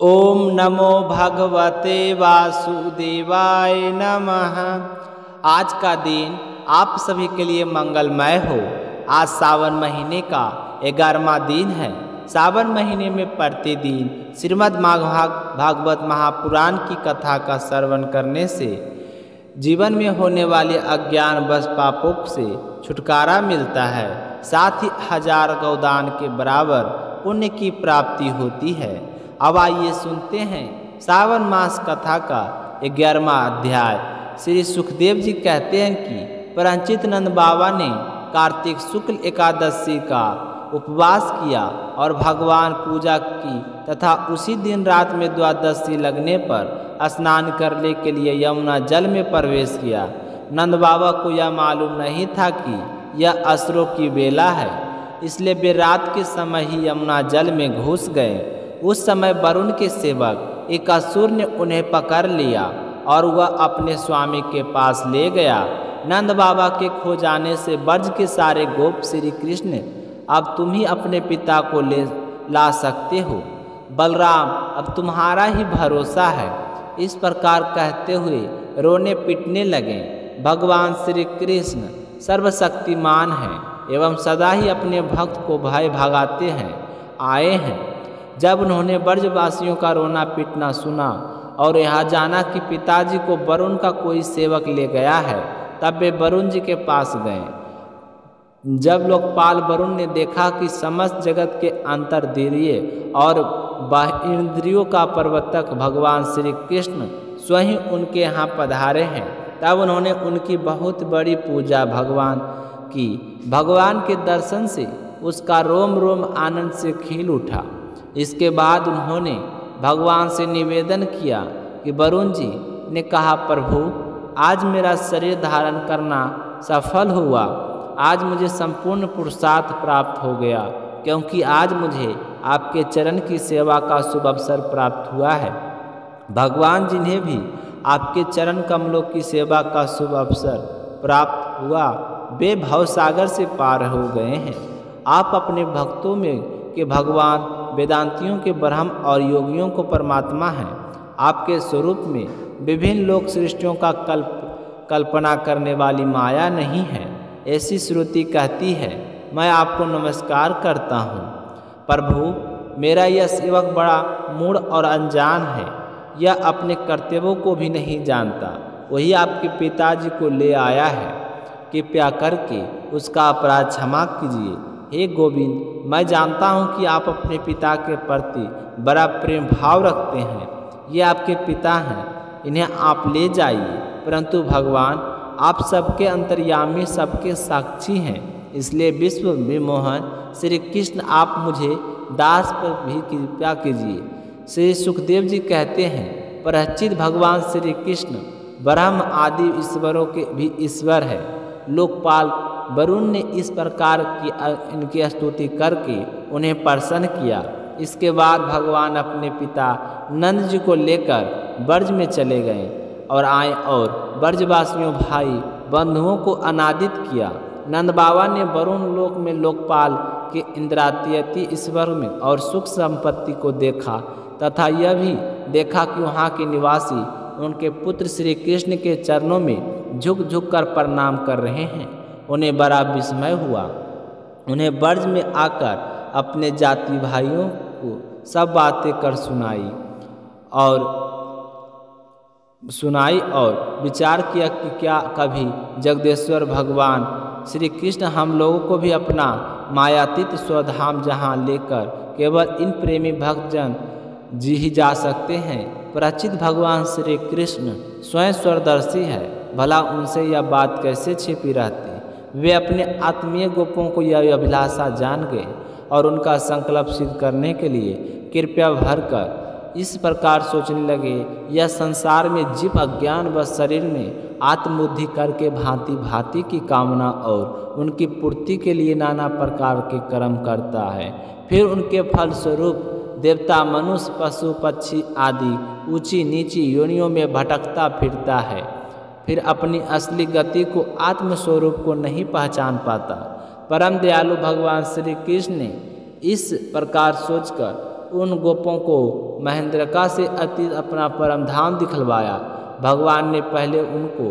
ओम नमो भगवते वासुदेवाय नमः। आज का दिन आप सभी के लिए मंगलमय हो। आज सावन महीने का 11वां दिन है। सावन महीने में प्रतिदिन श्रीमद् भागवत महापुराण की कथा का श्रवण करने से जीवन में होने वाले अज्ञान वश पापों से छुटकारा मिलता है। साथ ही 1000 गौदान के बराबर पुण्य की प्राप्ति होती है। अब आइए सुनते हैं सावन मास कथा का 11वां अध्याय। श्री सुखदेव जी कहते हैं कि परंचित नंद बाबा ने कार्तिक शुक्ल एकादशी का उपवास किया और भगवान पूजा की तथा उसी दिन रात में द्वादशी लगने पर स्नान करने के लिए यमुना जल में प्रवेश किया। नंद बाबा को यह मालूम नहीं था कि यह असुरों की बेला है, इसलिए वे रात के समय ही यमुना जल में घुस गए। उस समय वरुण के सेवक एक असुर ने उन्हें पकड़ लिया और वह अपने स्वामी के पास ले गया। नंद बाबा के खो जाने से ब्रज के सारे गोप श्री कृष्ण, अब तुम ही अपने पिता को ला सकते हो। बलराम, अब तुम्हारा ही भरोसा है। इस प्रकार कहते हुए रोने पीटने लगे। भगवान श्री कृष्ण सर्वशक्तिमान हैं एवं सदा ही अपने भक्त को भय भगाते हैं आए हैं। जब उन्होंने ब्रजवासियों का रोना पीटना सुना और यहाँ जाना कि पिताजी को वरुण का कोई सेवक ले गया है, तब वे वरुण जी के पास गए। जब लोकपाल वरुण ने देखा कि समस्त जगत के अंतर्दीर्य और बाह्य इंद्रियों का प्रवर्तक भगवान श्री कृष्ण स्वयं उनके यहाँ पधारे हैं, तब उन्होंने उनकी बहुत बड़ी पूजा भगवान की। भगवान के दर्शन से उसका रोम रोम आनंद से खिल उठा। इसके बाद उन्होंने भगवान से निवेदन किया कि वरुण जी ने कहा, प्रभु आज मेरा शरीर धारण करना सफल हुआ। आज मुझे संपूर्ण पुरुषार्थ प्राप्त हो गया, क्योंकि आज मुझे आपके चरण की सेवा का शुभ अवसर प्राप्त हुआ है। भगवान जिन्हें भी आपके चरण कमलों की सेवा का शुभ अवसर प्राप्त हुआ, वे भवसागर से पार हो गए हैं। आप अपने भक्तों में के भगवान, वेदांतियों के ब्रह्म और योगियों को परमात्मा हैं। आपके स्वरूप में विभिन्न लोक सृष्टियों का कल्पना करने वाली माया नहीं है, ऐसी श्रुति कहती है। मैं आपको नमस्कार करता हूँ। प्रभु, मेरा यह सेवक बड़ा मूढ़ और अनजान है। यह अपने कर्तव्यों को भी नहीं जानता। वही आपके पिताजी को ले आया है। कृपया करके उसका अपराध क्षमा कीजिए। हे गोविंद, मैं जानता हूँ कि आप अपने पिता के प्रति बड़ा प्रेम भाव रखते हैं। ये आपके पिता हैं, इन्हें आप ले जाइए। परंतु भगवान, आप सबके अंतर्यामी, सबके साक्षी हैं, इसलिए विश्व विमोहन श्री कृष्ण, आप मुझे दास पर भी कृपा कीजिए। श्री सुखदेव जी कहते हैं, परचित भगवान श्री कृष्ण ब्रह्म आदि ईश्वरों के भी ईश्वर है। लोकपाल वरुण ने इस प्रकार की इनकी स्तुति करके उन्हें प्रसन्न किया। इसके बाद भगवान अपने पिता नंद जी को लेकर ब्रज में चले गए और आए और ब्रजवासियों भाई बंधुओं को आनंदित किया। नंद बाबा ने वरुण लोक में लोकपाल के इंद्रातीय ईश्वर में और सुख संपत्ति को देखा तथा यह भी देखा कि वहाँ के निवासी उनके पुत्र श्री कृष्ण के चरणों में झुक झुक कर प्रणाम कर रहे हैं। उन्हें बड़ा विस्मय हुआ। उन्हें ब्रज में आकर अपने जाति भाइयों को सब बातें कर सुनाई और विचार किया कि क्या कभी जगदेश्वर भगवान श्री कृष्ण हम लोगों को भी अपना मायातीत स्वधाम जहाँ लेकर केवल इन प्रेमी भक्तजन जी ही जा सकते हैं। प्रचित भगवान श्री कृष्ण स्वयं स्वरदर्शी है, भला उनसे यह बात कैसे छिपी रहती। वे अपने आत्मीय गोपों को यह अभिलाषा जान गए और उनका संकल्प सिद्ध करने के लिए कृपया भरकर इस प्रकार सोचने लगे, यह संसार में जीव अज्ञान व शरीर में आत्मबुद्धि करके भांति भांति की कामना और उनकी पूर्ति के लिए नाना प्रकार के कर्म करता है। फिर उनके फलस्वरूप देवता, मनुष्य, पशु, पक्षी आदि ऊंची नीची योनियों में भटकता फिरता है। फिर अपनी असली गति को, आत्मस्वरूप को नहीं पहचान पाता। परम दयालु भगवान श्री कृष्ण ने इस प्रकार सोचकर उन गोपों को महेंद्रका से अतीत अपना परम धाम दिखलवाया। भगवान ने पहले उनको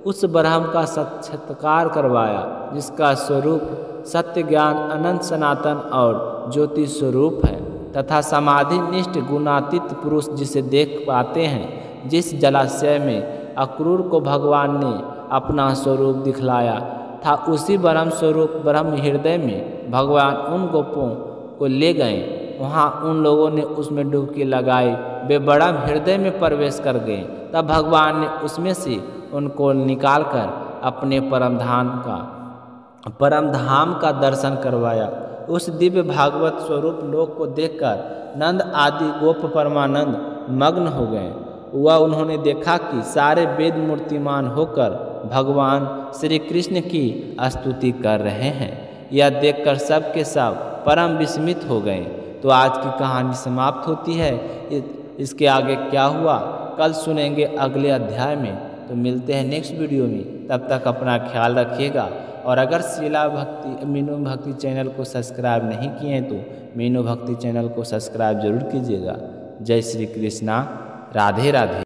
उस ब्रह्म का साक्षात्कार करवाया जिसका स्वरूप सत्य, ज्ञान, अनंत, सनातन और ज्योति स्वरूप है तथा समाधि निष्ठ गुणातीत पुरुष जिसे देख पाते हैं। जिस जलाशय में अक्रूर को भगवान ने अपना स्वरूप दिखलाया था, उसी ब्रह्म स्वरूप ब्रह्म हृदय में भगवान उन गोपों को ले गए। वहाँ उन लोगों ने उसमें डुबकी लगाई, वे ब्रह्म हृदय में प्रवेश कर गए। तब भगवान ने उसमें से उनको निकालकर अपने परम धाम का दर्शन करवाया। उस दिव्य भागवत स्वरूप लोक को देखकर नंद आदि गोप परमानंद मग्न हो गए। वह उन्होंने देखा कि सारे वेद मूर्तिमान होकर भगवान श्री कृष्ण की स्तुति कर रहे हैं। यह देखकर सब के सब परम विस्मित हो गए। तो आज की कहानी समाप्त होती है। इसके आगे क्या हुआ कल सुनेंगे अगले अध्याय में। तो मिलते हैं नेक्स्ट वीडियो में, तब तक अपना ख्याल रखिएगा। और अगर मीनू भक्ति चैनल को सब्सक्राइब नहीं किए हैं तो मीनू भक्ति चैनल को सब्सक्राइब जरूर कीजिएगा। जय श्री कृष्णा, राधे राधे।